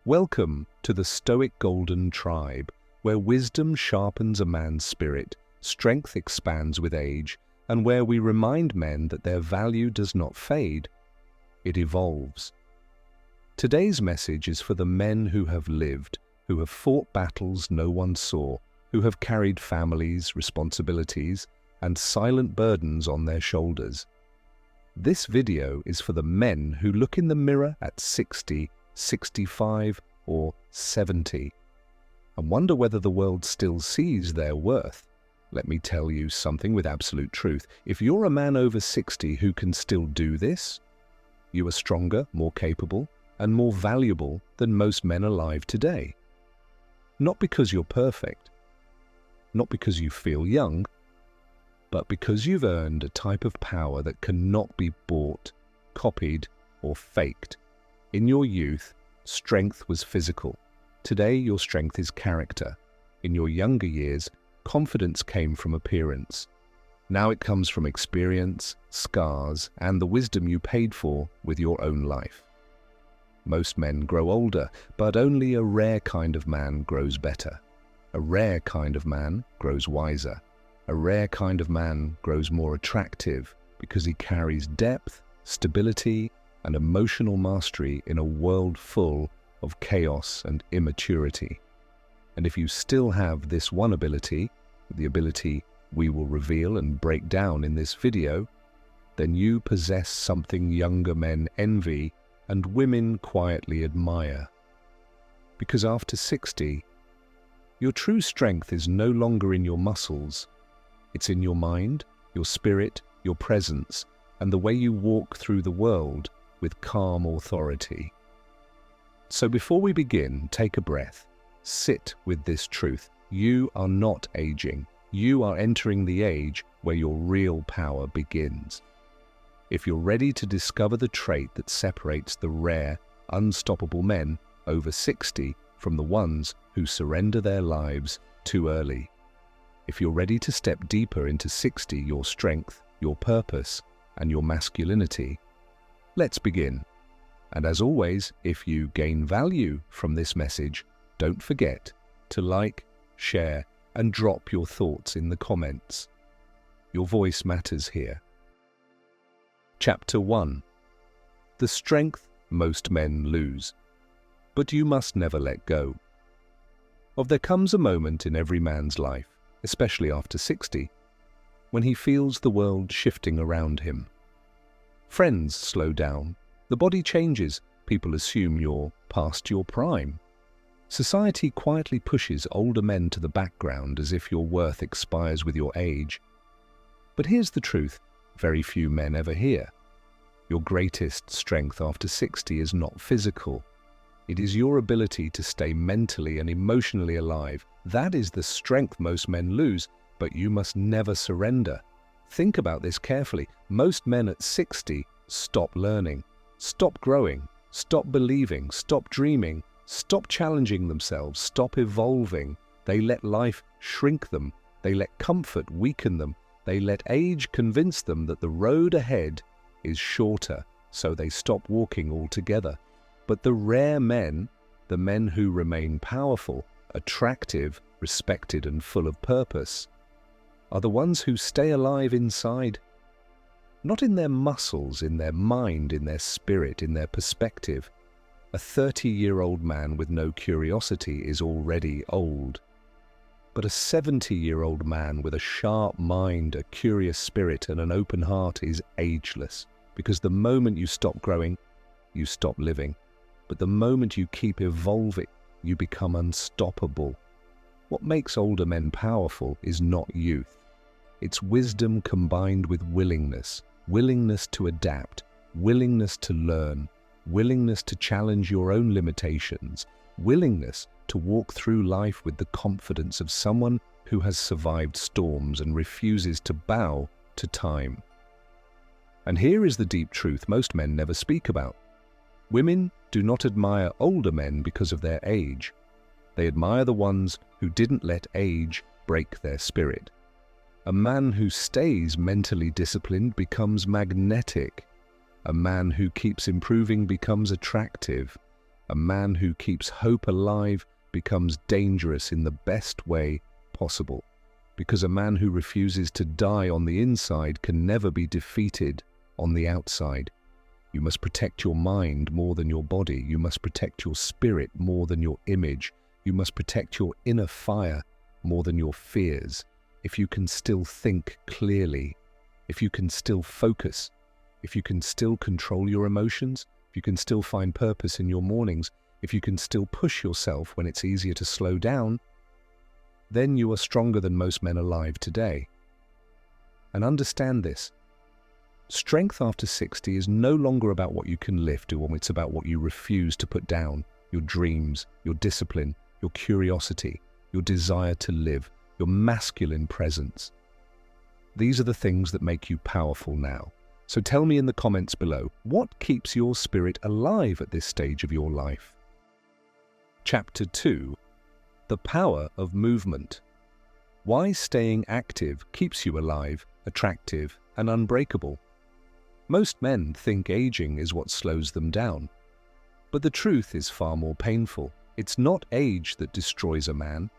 Welcome to the Stoic Golden Tribe, where wisdom sharpens a man's spirit, strength expands with age, and where we remind men that their value does not fade, it evolves. Today's message is for the men who have lived, who have fought battles no one saw, who have carried families, responsibilities, and silent burdens on their shoulders. This video is for the men who look in the mirror at 60, 65, or 70 and wonder whether the world still sees their worth. Let me tell you something with absolute truth. If you're a man over 60 who can still do this, you are stronger, more capable, and more valuable than most men alive today. Not because you're perfect, not because you feel young, but because you've earned a type of power that cannot be bought, copied, or faked. In your youth, strength was physical. Today, your strength is character. In your younger years, confidence came from appearance. Now it comes from experience, scars, and the wisdom you paid for with your own life. Most men grow older, but only a rare kind of man grows better. A rare kind of man grows wiser. A rare kind of man grows more attractive because he carries depth, stability, and emotional mastery in a world full of chaos and immaturity. And if you still have this one ability, the ability we will reveal and break down in this video, then you possess something younger men envy and women quietly admire. Because after 60, your true strength is no longer in your muscles. It's in your mind, your spirit, your presence, and the way you walk through the world with calm authority. So before we begin, take a breath. Sit with this truth. You are not aging. You are entering the age where your real power begins. If you're ready to discover the trait that separates the rare, unstoppable men over 60 from the ones who surrender their lives too early. If you're ready to step deeper into 60, your strength, your purpose, and your masculinity, let's begin. And as always, if you gain value from this message, don't forget to like, share, and drop your thoughts in the comments. Your voice matters here. Chapter 1. The strength most men lose, but you must never let go. There comes a moment in every man's life, especially after 60, when he feels the world shifting around him. Friends slow down, the body changes, people assume you're past your prime. Society quietly pushes older men to the background as if your worth expires with your age. But here's the truth very few men ever hear. Your greatest strength after 60 is not physical. It is your ability to stay mentally and emotionally alive. That is the strength most men lose, but you must never surrender. Think about this carefully. Most men at 60 stop learning, stop growing, stop believing, stop dreaming, stop challenging themselves, stop evolving. They let life shrink them. They let comfort weaken them. They let age convince them that the road ahead is shorter, so they stop walking altogether. But the rare men, the men who remain powerful, attractive, respected, and full of purpose, are the ones who stay alive inside. Not in their muscles, in their mind, in their spirit, in their perspective. A 30-year-old man with no curiosity is already old. But a 70-year-old man with a sharp mind, a curious spirit, and an open heart is ageless. Because the moment you stop growing, you stop living. But the moment you keep evolving, you become unstoppable. What makes older men powerful is not youth. It's wisdom combined with willingness. Willingness to adapt, willingness to learn, willingness to challenge your own limitations, willingness to walk through life with the confidence of someone who has survived storms and refuses to bow to time. And here is the deep truth most men never speak about. Women do not admire older men because of their age. They admire the ones who didn't let age break their spirit. A man who stays mentally disciplined becomes magnetic. A man who keeps improving becomes attractive. A man who keeps hope alive becomes dangerous in the best way possible, because a man who refuses to die on the inside can never be defeated on the outside. You must protect your mind more than your body. You must protect your spirit more than your image. You must protect your inner fire more than your fears. If you can still think clearly, if you can still focus, if you can still control your emotions, if you can still find purpose in your mornings, if you can still push yourself when it's easier to slow down, then you are stronger than most men alive today. And understand this. Strength after 60 is no longer about what you can lift, or it's about what you refuse to put down. Your dreams, your discipline, your curiosity, your desire to live, your masculine presence. These are the things that make you powerful now. So tell me in the comments below, what keeps your spirit alive at this stage of your life? Chapter 2. The Power of Movement. Why staying active keeps you alive, attractive, and unbreakable. Most men think aging is what slows them down. But the truth is far more painful. It's not age that destroys a man,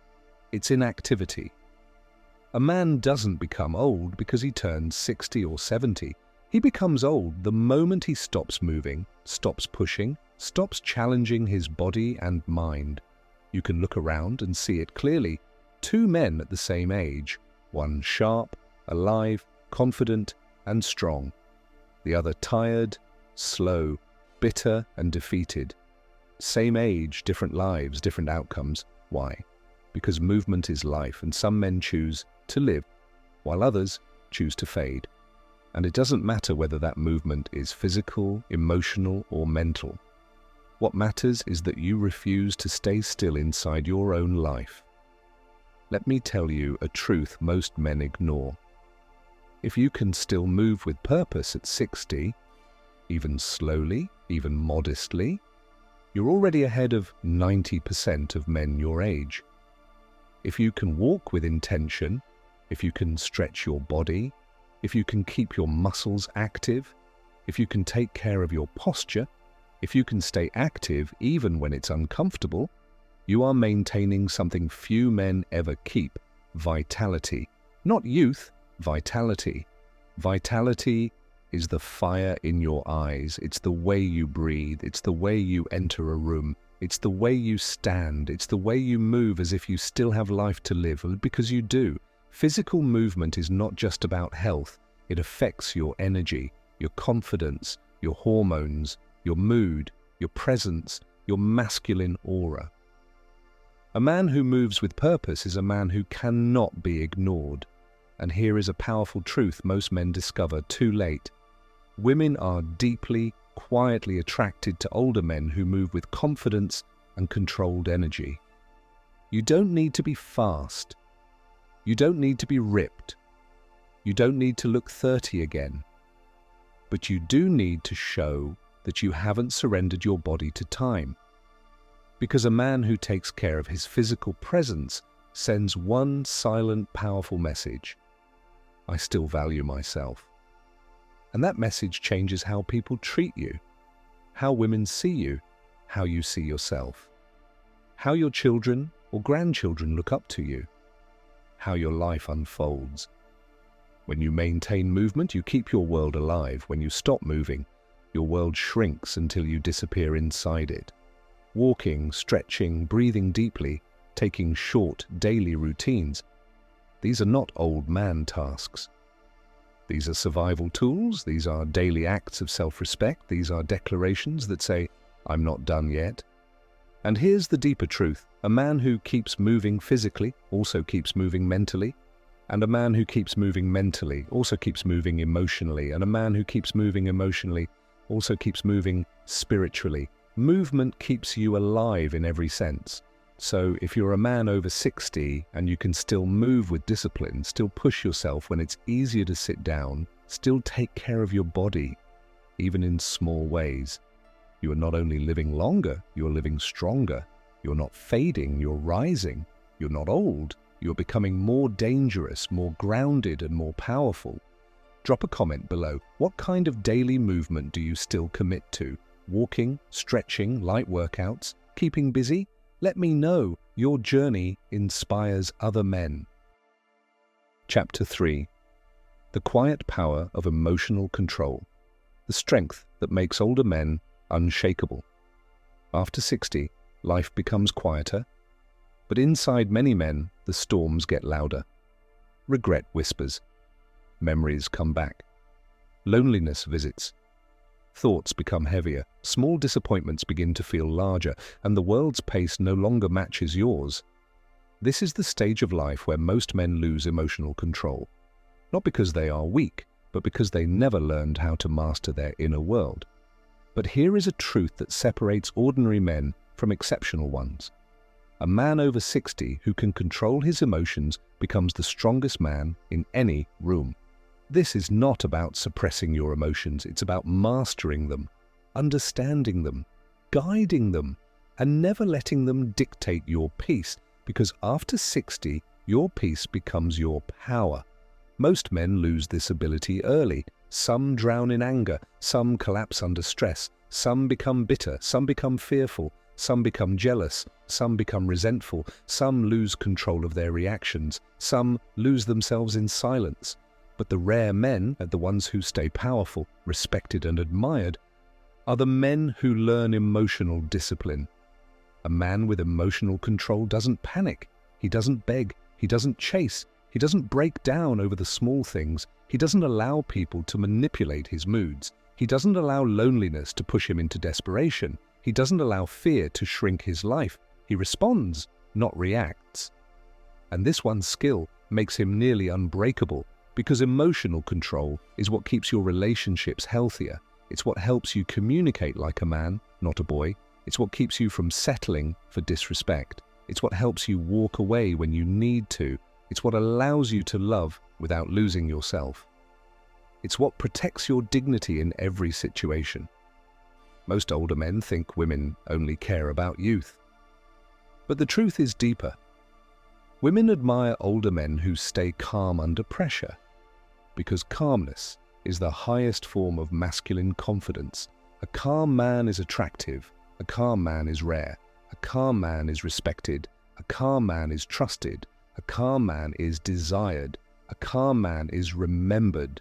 it's inactivity. A man doesn't become old because he turns 60 or 70. He becomes old the moment he stops moving, stops pushing, stops challenging his body and mind. You can look around and see it clearly. Two men at the same age, one sharp, alive, confident, and strong. The other tired, slow, bitter, and defeated. Same age, different lives, different outcomes. Why? Because movement is life, and some men choose to live, while others choose to fade. And it doesn't matter whether that movement is physical, emotional, or mental. What matters is that you refuse to stay still inside your own life. Let me tell you a truth most men ignore. If you can still move with purpose at 60, even slowly, even modestly, you're already ahead of 90% of men your age. If you can walk with intention, if you can stretch your body, if you can keep your muscles active, if you can take care of your posture, if you can stay active even when it's uncomfortable, you are maintaining something few men ever keep: vitality. Not youth, vitality. Vitality is the fire in your eyes. It's the way you breathe. It's the way you enter a room. It's the way you stand. It's the way you move as if you still have life to live, because you do. Physical movement is not just about health. It affects your energy, your confidence, your hormones, your mood, your presence, your masculine aura. A man who moves with purpose is a man who cannot be ignored. And here is a powerful truth most men discover too late. Women are deeply, quietly attracted to older men who move with confidence and controlled energy. You don't need to be fast. You don't need to be ripped. You don't need to look 30 again. But you do need to show that you haven't surrendered your body to time. Because a man who takes care of his physical presence sends one silent, powerful message: I still value myself. And that message changes how people treat you, how women see you, how you see yourself, how your children or grandchildren look up to you, how your life unfolds. When you maintain movement, you keep your world alive. When you stop moving, your world shrinks until you disappear inside it. Walking, stretching, breathing deeply, taking short daily routines. These are not old man tasks. These are survival tools. These are daily acts of self-respect. These are declarations that say, I'm not done yet. And here's the deeper truth. A man who keeps moving physically also keeps moving mentally. And a man who keeps moving mentally also keeps moving emotionally. And a man who keeps moving emotionally also keeps moving spiritually. Movement keeps you alive in every sense. So if you're a man over 60 and you can still move with discipline, still push yourself when it's easier to sit down, still take care of your body, even in small ways, you are not only living longer, you're living stronger. You're not fading, you're rising. You're not old, you're becoming more dangerous, more grounded, and more powerful. Drop a comment below. What kind of daily movement do you still commit to? walking, stretching, light workouts, keeping busy? Let me know your journey inspires other men. Chapter 3. The quiet power of emotional control. The strength that makes older men unshakable. After 60, life becomes quieter, but inside many men, the storms get louder. Regret whispers. Memories come back. Loneliness visits. Thoughts become heavier. Small disappointments begin to feel larger, and the world's pace no longer matches yours. This is the stage of life where most men lose emotional control. Not because they are weak, but because they never learned how to master their inner world. But here is a truth that separates ordinary men from exceptional ones. A man over 60 who can control his emotions becomes the strongest man in any room. This is not about suppressing your emotions, it's about mastering them, understanding them, guiding them, and never letting them dictate your peace, because after 60, your peace becomes your power. Most men lose this ability early. Some drown in anger, some collapse under stress, some become bitter, some become fearful, some become jealous, some become resentful, some lose control of their reactions, some lose themselves in silence. But the rare men, the ones who stay powerful, respected and admired, are the men who learn emotional discipline. A man with emotional control doesn't panic, he doesn't beg, he doesn't chase, he doesn't break down over the small things, he doesn't allow people to manipulate his moods, he doesn't allow loneliness to push him into desperation, he doesn't allow fear to shrink his life, he responds, not reacts. And this one skill makes him nearly unbreakable, because emotional control is what keeps your relationships healthier. It's what helps you communicate like a man, not a boy. It's what keeps you from settling for disrespect. It's what helps you walk away when you need to. It's what allows you to love without losing yourself. It's what protects your dignity in every situation. Most older men think women only care about youth. But the truth is deeper. Women admire older men who stay calm under pressure, because calmness is the highest form of masculine confidence. A calm man is attractive, a calm man is rare, a calm man is respected, a calm man is trusted, a calm man is desired, a calm man is remembered.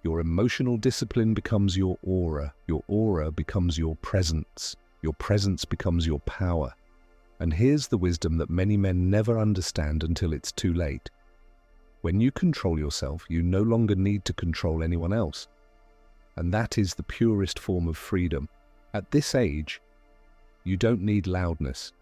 Your emotional discipline becomes your aura becomes your presence becomes your power. And here's the wisdom that many men never understand until it's too late. When you control yourself, you no longer need to control anyone else. And that is the purest form of freedom. At this age, you don't need loudness.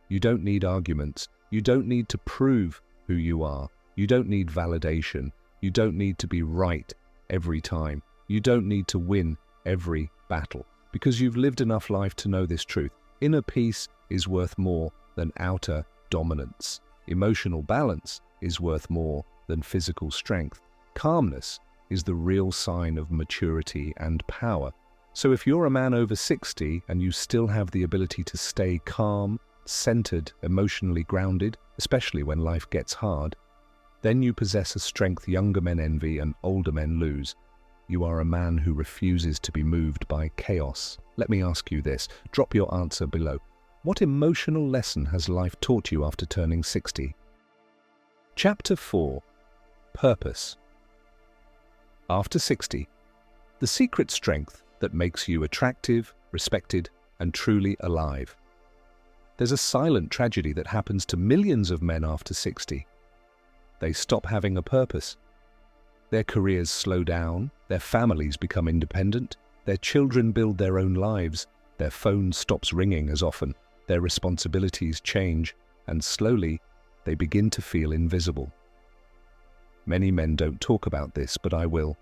You don't need arguments. You don't need to prove who you are. You don't need validation. You don't need to be right every time. You don't need to win every battle, because you've lived enough life to know this truth. Inner peace is worth more than outer dominance. Emotional balance is worth more than physical strength. Calmness is the real sign of maturity and power. So if you're a man over 60 and you still have the ability to stay calm, centered, emotionally grounded, especially when life gets hard, then you possess a strength younger men envy and older men lose. You are a man who refuses to be moved by chaos. Let me ask you this. Drop your answer below. What emotional lesson has life taught you after turning 60? Chapter 4. Purpose. After 60, the secret strength that makes you attractive, respected, and truly alive. There's a silent tragedy that happens to millions of men after 60. They stop having a purpose. Their careers slow down, their families become independent, their children build their own lives, their phone stops ringing as often, their responsibilities change, and slowly they begin to feel invisible. Many men don't talk about this, but I will.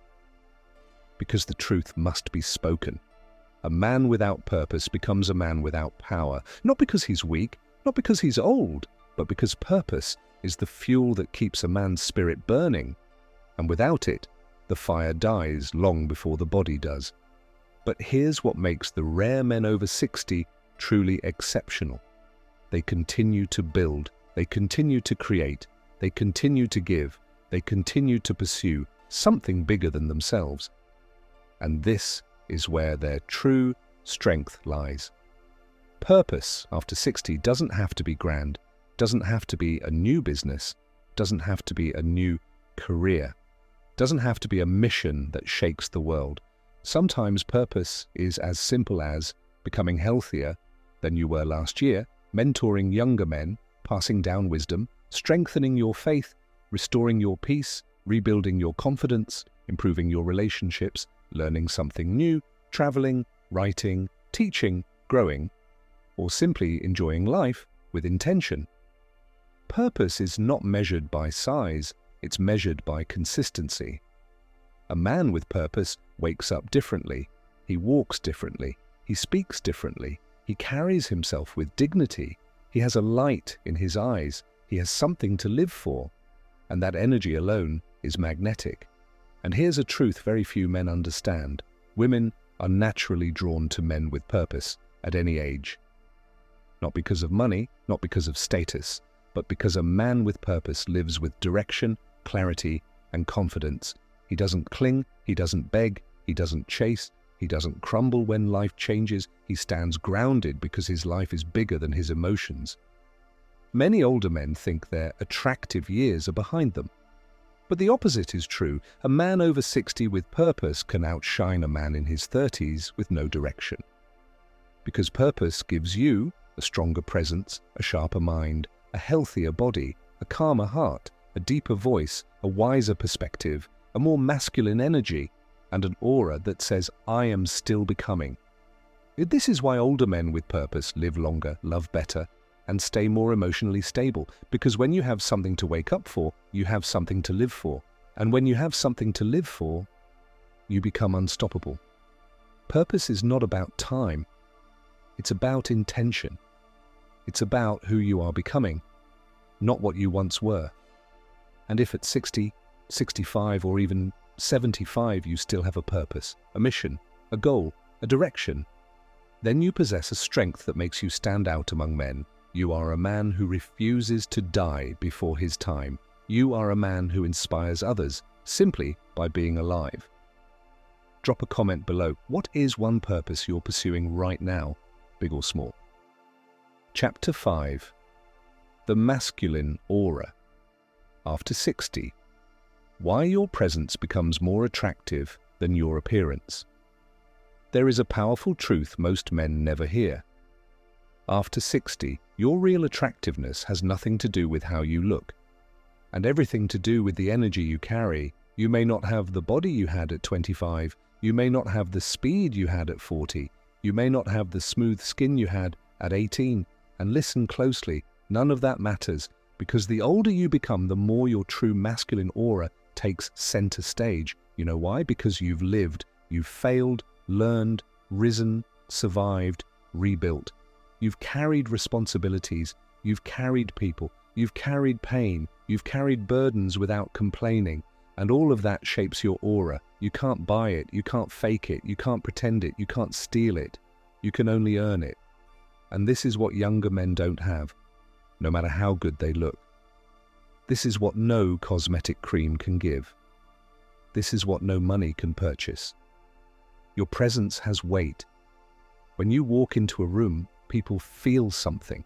Because the truth must be spoken. A man without purpose becomes a man without power, not because he's weak, not because he's old, but because purpose is the fuel that keeps a man's spirit burning. And without it, the fire dies long before the body does. But here's what makes the rare men over 60 truly exceptional. They continue to build, they continue to create, they continue to give, they continue to pursue something bigger than themselves. And this is where their true, strength lies. Purpose after 60 doesn't have to be grand, doesn't have to be a new business, doesn't have to be a new career, doesn't have to be a mission that shakes the world. Sometimes purpose is as simple as becoming healthier than you were last year, mentoring younger men, passing down wisdom, strengthening your faith, restoring your peace, rebuilding your confidence, improving your relationships, learning something new, traveling, writing, teaching, growing, or simply enjoying life with intention. Purpose is not measured by size, it's measured by consistency. A man with purpose wakes up differently, he walks differently, he speaks differently, he carries himself with dignity, he has a light in his eyes, he has something to live for, and that energy alone is magnetic. And here's a truth very few men understand. Women are naturally drawn to men with purpose at any age. Not because of money, not because of status, but because a man with purpose lives with direction, clarity, and confidence. He doesn't cling, he doesn't beg, he doesn't chase, he doesn't crumble when life changes. He stands grounded because his life is bigger than his emotions. Many older men think their attractive years are behind them. But the opposite is true. A man over 60 with purpose can outshine a man in his 30s with no direction. Because purpose gives you a stronger presence, a sharper mind, a healthier body, a calmer heart, a deeper voice, a wiser perspective, a more masculine energy, and an aura that says, I am still becoming. This is why older men with purpose live longer, love better, and stay more emotionally stable, because when you have something to wake up for, you have something to live for. And when you have something to live for, you become unstoppable. Purpose is not about time. It's about intention. It's about who you are becoming, not what you once were. And if at 60, 65, or even 75 you still have a purpose, a mission, a goal, a direction, then you possess a strength that makes you stand out among men. You are a man who refuses to die before his time. You are a man who inspires others simply by being alive. Drop a comment below. What is one purpose you're pursuing right now, big or small? Chapter 5. The Masculine Aura. After 60. Why your presence becomes more attractive than your appearance. There is a powerful truth most men never hear. After 60, your real attractiveness has nothing to do with how you look, and everything to do with the energy you carry. You may not have the body you had at 25, you may not have the speed you had at 40, you may not have the smooth skin you had at 18, and listen closely, none of that matters, because the older you become, the more your true masculine aura takes center stage. You know why? Because you've lived, you've failed, learned, risen, survived, rebuilt. You've carried responsibilities, you've carried people, you've carried pain, you've carried burdens without complaining, and all of that shapes your aura. You can't buy it, you can't fake it, you can't pretend it, you can't steal it. You can only earn it. And this is what younger men don't have, no matter how good they look. This is what no cosmetic cream can give. This is what no money can purchase. Your presence has weight. When you walk into a room, people feel something.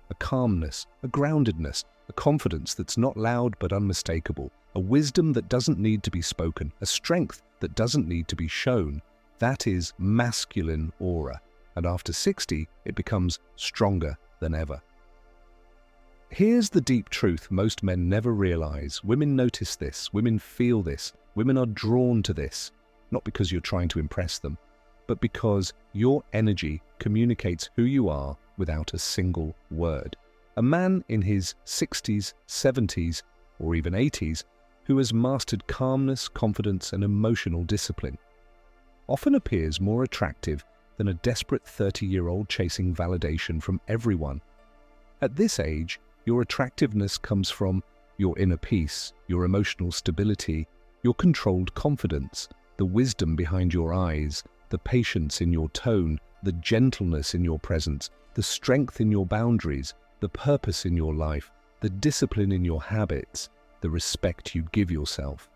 A calmness, a groundedness, a confidence that's not loud but unmistakable, a wisdom that doesn't need to be spoken, a strength that doesn't need to be shown. That is masculine aura. And after 60, it becomes stronger than ever. Here's the deep truth most men never realize. Women notice this, women feel this, women are drawn to this, not because you're trying to impress them, but because your energy communicates who you are without a single word. A man in his 60s, 70s, or even 80s who has mastered calmness, confidence, and emotional discipline often appears more attractive than a desperate 30-year-old chasing validation from everyone. At this age, your attractiveness comes from your inner peace, your emotional stability, your controlled confidence, the wisdom behind your eyes, the patience in your tone, the gentleness in your presence, the strength in your boundaries, the purpose in your life, the discipline in your habits, the respect you give yourself.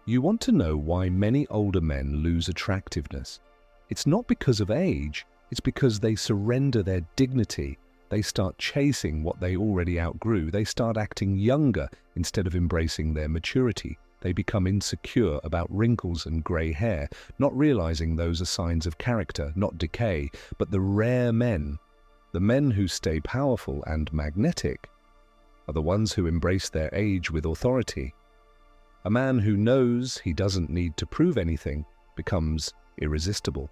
You want to know why many older men lose attractiveness? It's not because of age, it's because they surrender their dignity. They start chasing what they already outgrew. They start acting younger instead of embracing their maturity. They become insecure about wrinkles and grey hair, not realizing those are signs of character, not decay. But the rare men, the men who stay powerful and magnetic, are the ones who embrace their age with authority. A man who knows he doesn't need to prove anything becomes irresistible.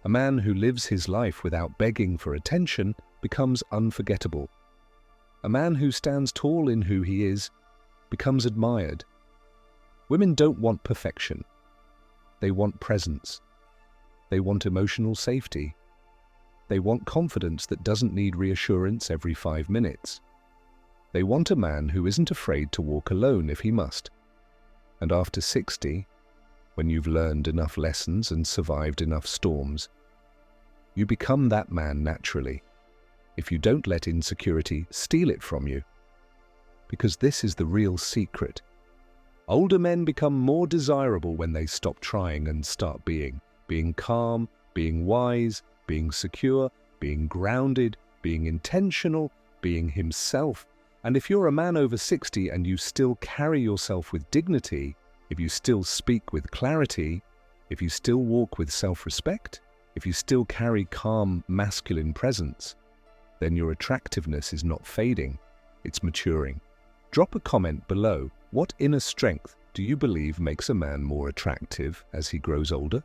A man who lives his life without begging for attention becomes unforgettable. A man who stands tall in who he is becomes admired. Women don't want perfection. They want presence. They want emotional safety. They want confidence that doesn't need reassurance every 5 minutes. They want a man who isn't afraid to walk alone if he must. And after 60, when you've learned enough lessons and survived enough storms, you become that man naturally, if you don't let insecurity steal it from you. Because this is the real secret. Older men become more desirable when they stop trying and start being calm, being wise, being secure, being grounded, being intentional, being himself. And if you're a man over 60 and you still carry yourself with dignity, if you still speak with clarity, if you still walk with self-respect, if you still carry calm, masculine presence, then your attractiveness is not fading, it's maturing. Drop a comment below. What inner strength do you believe makes a man more attractive as he grows older?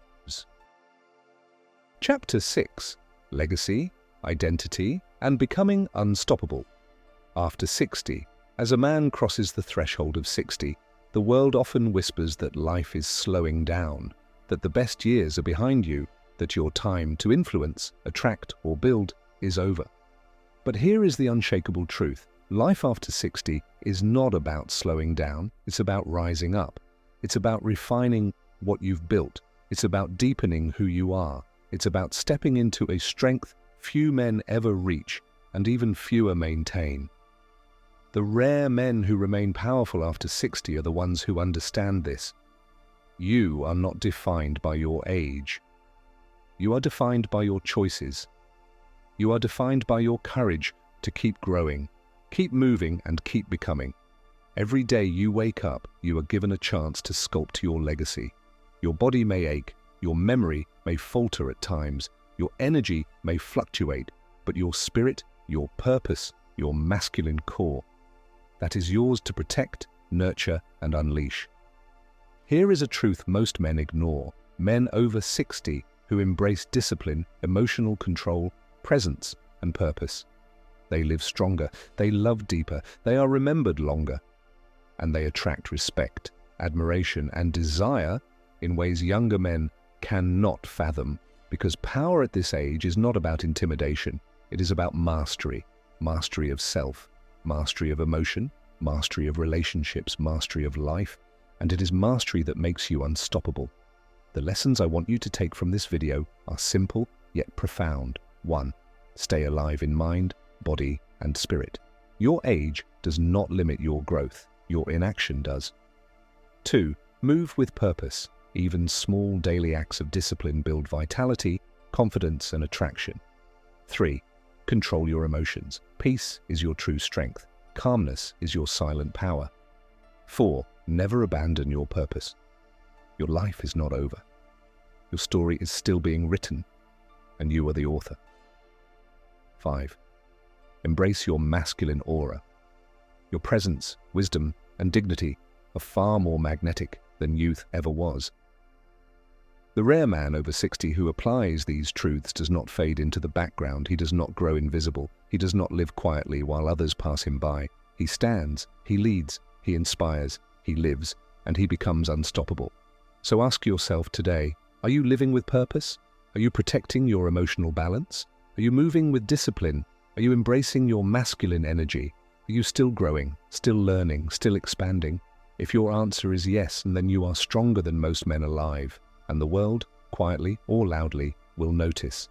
Chapter 6. Legacy, Identity, and Becoming Unstoppable. After 60, as a man crosses the threshold of 60, the world often whispers that life is slowing down, that the best years are behind you, that your time to influence, attract, or build is over. But here is the unshakable truth. Life after 60 is not about slowing down, it's about rising up. It's about refining what you've built. It's about deepening who you are. It's about stepping into a strength few men ever reach, and even fewer maintain. The rare men who remain powerful after 60 are the ones who understand this. You are not defined by your age. You are defined by your choices. You are defined by your courage to keep growing, keep moving, and keep becoming. Every day you wake up, you are given a chance to sculpt your legacy. Your body may ache, your memory may falter at times, your energy may fluctuate, but your spirit, your purpose, your masculine core, that is yours to protect, nurture, and unleash. Here is a truth most men ignore. Men over 60 who embrace discipline, emotional control, presence, and purpose. They live stronger, they love deeper, they are remembered longer, and they attract respect, admiration, and desire in ways younger men cannot fathom. Because power at this age is not about intimidation, it is about mastery. Mastery of self, mastery of emotion, mastery of relationships, mastery of life, and it is mastery that makes you unstoppable. The lessons I want you to take from this video are simple yet profound. 1. Stay alive in mind, body, and spirit. Your age does not limit your growth, your inaction does. 2. Move with purpose. Even small daily acts of discipline build vitality, confidence, and attraction. 3. Control your emotions. Peace is your true strength. Calmness is your silent power. 4. Never abandon your purpose. Your life is not over. Your story is still being written, and you are the author. 5. Embrace your masculine aura. Your presence, wisdom, and dignity are far more magnetic than youth ever was. The rare man over 60 who applies these truths does not fade into the background. He does not grow invisible. He does not live quietly while others pass him by. He stands, he leads, he inspires, he lives, and he becomes unstoppable. So ask yourself today, are you living with purpose? Are you protecting your emotional balance? Are you moving with discipline? Are you embracing your masculine energy? Are you still growing, still learning, still expanding? If your answer is yes, then you are stronger than most men alive, and the world, quietly or loudly, will notice.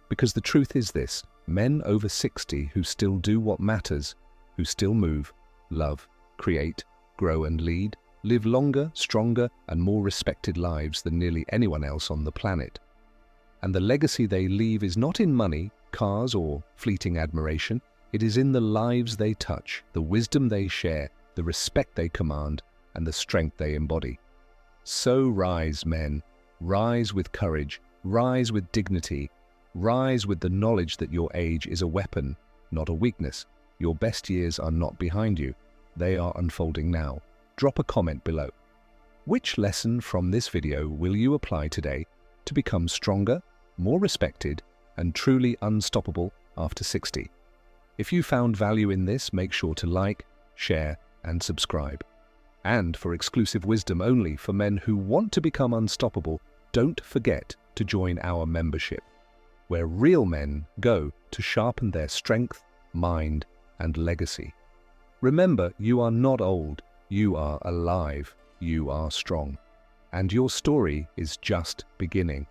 Because the truth is this, men over 60 who still do what matters, who still move, love, create, grow and lead, live longer, stronger, and more respected lives than nearly anyone else on the planet. And the legacy they leave is not in money, cars, or fleeting admiration. It is in the lives they touch, the wisdom they share, the respect they command, and the strength they embody. So rise, men. Rise with courage. Rise with dignity. Rise with the knowledge that your age is a weapon, not a weakness. Your best years are not behind you. They are unfolding now. Drop a comment below. Which lesson from this video will you apply today to become stronger, more respected, and truly unstoppable after 60? If you found value in this, make sure to like, share, and subscribe. And for exclusive wisdom only for men who want to become unstoppable, don't forget to join our membership, where real men go to sharpen their strength, mind, and legacy. Remember, you are not old, you are alive, you are strong, and your story is just beginning.